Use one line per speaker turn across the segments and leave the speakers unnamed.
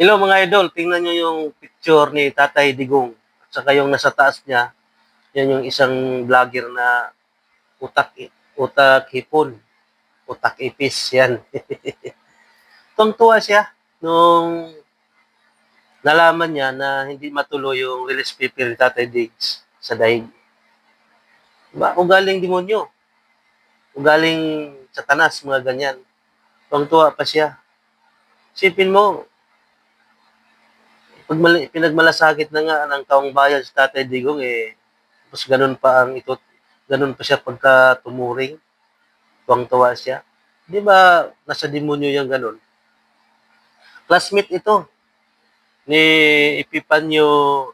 Hello mga idol, tingnan nyo yung picture ni Tatay Digong. At saka yung nasa taas niya, yan yung isang vlogger na utak utak hipon, utak ipis yan. Tuwang-tuwa siya nung nalaman niya na hindi matuloy yung release paper ni Tatay Diggs sa daig. Diba? Ugaling demonyo. Ugaling satanas, mga ganyan. Tuwang-tuwa pa siya. Sipin mo, pinagmalasakit na nga ng taong bayan si Tatay Digong, tapos ganun pa siya pagka tumuring, tuwang-tuwa siya. Di ba, nasa demonyo yung ganun? Classmate ito ni Epipanyo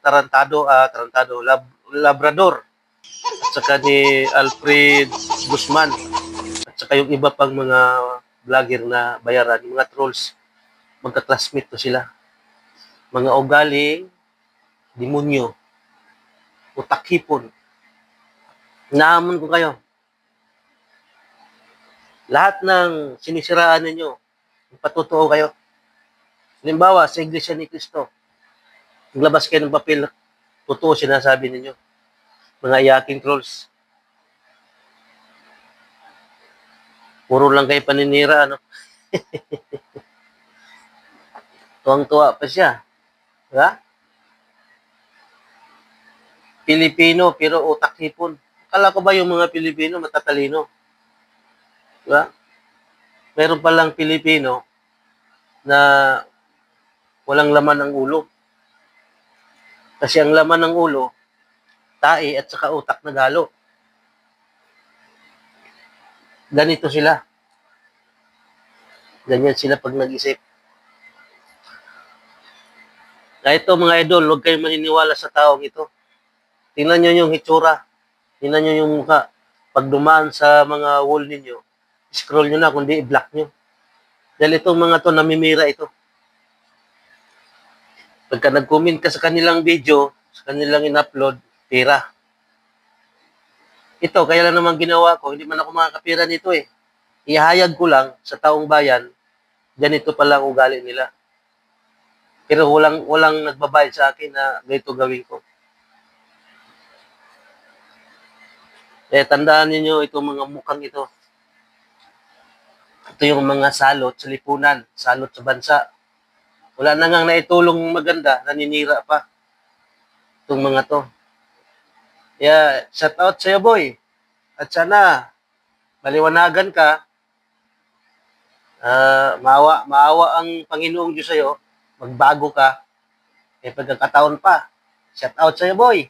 Labrador, at saka ni Alfred Guzman, at saka yung iba pang mga vlogger na bayaran, mga trolls, magka-classmate to sila. Mga ugaling demonyo, utak hipon. Naamon ko kayo. Lahat ng sinisiraan ninyo, patotoo kayo. Halimbawa, sa Iglesia ni Cristo, naglabas kayo ng papel, totoo sinasabi ninyo. Mga iyaking trolls. Puro lang kayo paninira, ano? Tuwang-tuwa pa siya. Diba? Pilipino, pero utak hipon. Akala ko ba yung mga Pilipino matatalino? Diba? Meron palang Pilipino na walang laman ng ulo. Kasi ang laman ng ulo, tae at saka utak na galo. Ganito sila. Ganyan sila pag nag-isip. Kaya ito mga idol, huwag kayong maniniwala sa taong ito. Tingnan nyo yung hitsura. Tingnan nyo yung mukha. Pag dumaan sa mga wall ninyo, scroll nyo na, kundi i-block nyo. Dahil itong mga to, namimira ito. Pagka nag-comment ka sa kanilang video, sa kanilang in-upload, pera. Ito, kaya lang naman ginawa ko, hindi man ako makakapira nito eh. Ihayag ko lang sa taong bayan, ganito pala ang ugali nila. Pero walang nagbabayad sa akin na ganito gawin ko. Tandaan niyo itong mga mukhang ito. Ito yung mga salot sa lipunan, salot sa bansa. Wala na nga naitulong maganda, naninira pa. Itong mga to. Shout out sa'yo, boy. At sana, maliwanagan ka, maawa ang Panginoong Diyos sa'yo, magbago ka, pagkakataon pa. Shout out sa'yo, boy.